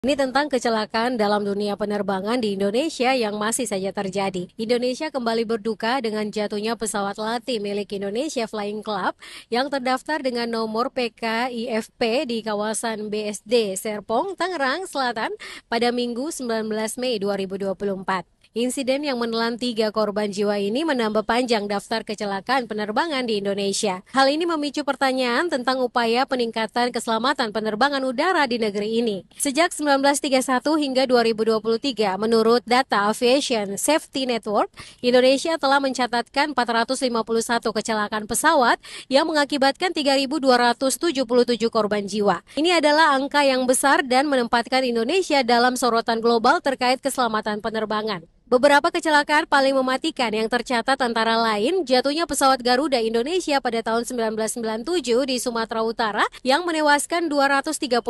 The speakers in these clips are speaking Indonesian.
Ini tentang kecelakaan dalam dunia penerbangan di Indonesia yang masih saja terjadi. Indonesia kembali berduka dengan jatuhnya pesawat latih milik Indonesia Flying Club yang terdaftar dengan nomor PKIFP di kawasan BSD Serpong, Tangerang Selatan pada Minggu 19 Mei 2024. Insiden yang menelan 3 korban jiwa ini menambah panjang daftar kecelakaan penerbangan di Indonesia. Hal ini memicu pertanyaan tentang upaya peningkatan keselamatan penerbangan udara di negeri ini. Sejak 1931 hingga 2023, menurut data Aviation Safety Network, Indonesia telah mencatatkan 451 kecelakaan pesawat yang mengakibatkan 3.277 korban jiwa. Ini adalah angka yang besar dan menempatkan Indonesia dalam sorotan global terkait keselamatan penerbangan. Beberapa kecelakaan paling mematikan yang tercatat antara lain jatuhnya pesawat Garuda Indonesia pada tahun 1997 di Sumatera Utara yang menewaskan 234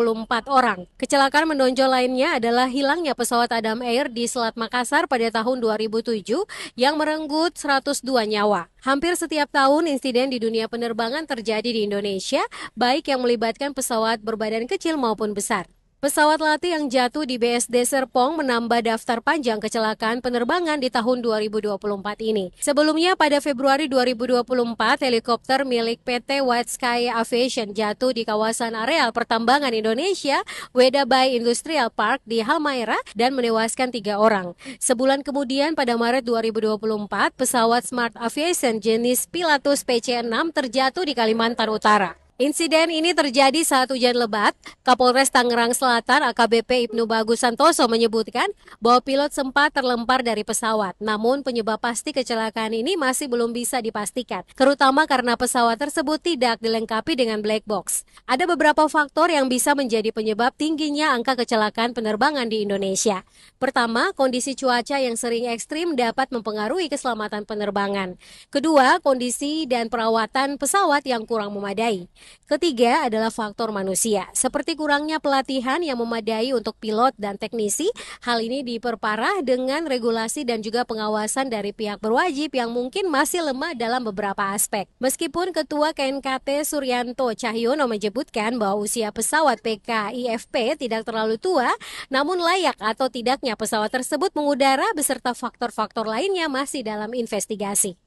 orang. Kecelakaan menonjol lainnya adalah hilangnya pesawat Adam Air di Selat Makassar pada tahun 2007 yang merenggut 102 nyawa. Hampir setiap tahun insiden di dunia penerbangan terjadi di Indonesia, baik yang melibatkan pesawat berbadan kecil maupun besar. Pesawat latih yang jatuh di BSD Serpong menambah daftar panjang kecelakaan penerbangan di tahun 2024 ini. Sebelumnya pada Februari 2024, helikopter milik PT White Sky Aviation jatuh di kawasan areal pertambangan Indonesia, Weda Bay Industrial Park di Halmahera dan menewaskan 3 orang. Sebulan kemudian pada Maret 2024, pesawat Smart Aviation jenis Pilatus PC-6 terjatuh di Kalimantan Utara. Insiden ini terjadi saat hujan lebat. Kapolres Tangerang Selatan AKBP Ibnu Bagus Santoso menyebutkan bahwa pilot sempat terlempar dari pesawat. Namun penyebab pasti kecelakaan ini masih belum bisa dipastikan, terutama karena pesawat tersebut tidak dilengkapi dengan black box. Ada beberapa faktor yang bisa menjadi penyebab tingginya angka kecelakaan penerbangan di Indonesia. Pertama, kondisi cuaca yang sering ekstrim dapat mempengaruhi keselamatan penerbangan. Kedua, kondisi dan perawatan pesawat yang kurang memadai. Ketiga adalah faktor manusia, seperti kurangnya pelatihan yang memadai untuk pilot dan teknisi. Hal ini diperparah dengan regulasi dan juga pengawasan dari pihak berwajib yang mungkin masih lemah dalam beberapa aspek. Meskipun Ketua KNKT Suryanto Cahyono menyebutkan bahwa usia pesawat PKIFP tidak terlalu tua, namun layak atau tidaknya pesawat tersebut mengudara beserta faktor-faktor lainnya masih dalam investigasi.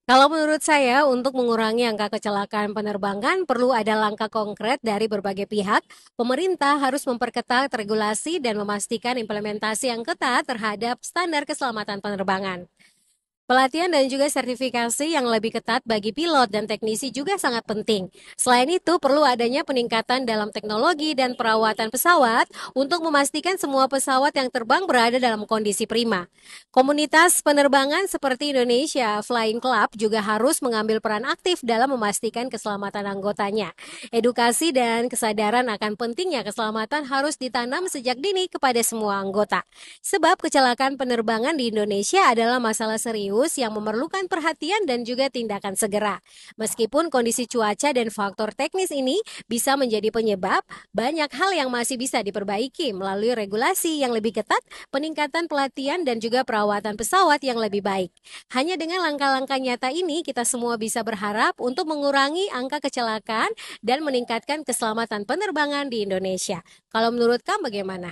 Kalau menurut saya, untuk mengurangi angka kecelakaan penerbangan, perlu ada langkah konkret dari berbagai pihak. Pemerintah harus memperketat regulasi dan memastikan implementasi yang ketat terhadap standar keselamatan penerbangan. Pelatihan dan juga sertifikasi yang lebih ketat bagi pilot dan teknisi juga sangat penting. Selain itu, perlu adanya peningkatan dalam teknologi dan perawatan pesawat untuk memastikan semua pesawat yang terbang berada dalam kondisi prima. Komunitas penerbangan seperti Indonesia Flying Club juga harus mengambil peran aktif dalam memastikan keselamatan anggotanya. Edukasi dan kesadaran akan pentingnya keselamatan harus ditanam sejak dini kepada semua anggota. Sebab kecelakaan penerbangan di Indonesia adalah masalah serius yang memerlukan perhatian dan juga tindakan segera. Meskipun kondisi cuaca dan faktor teknis ini bisa menjadi penyebab, banyak hal yang masih bisa diperbaiki melalui regulasi yang lebih ketat, peningkatan pelatihan dan juga perawatan pesawat yang lebih baik. Hanya dengan langkah-langkah nyata ini, kita semua bisa berharap untuk mengurangi angka kecelakaan dan meningkatkan keselamatan penerbangan di Indonesia. Kalau menurut kamu bagaimana?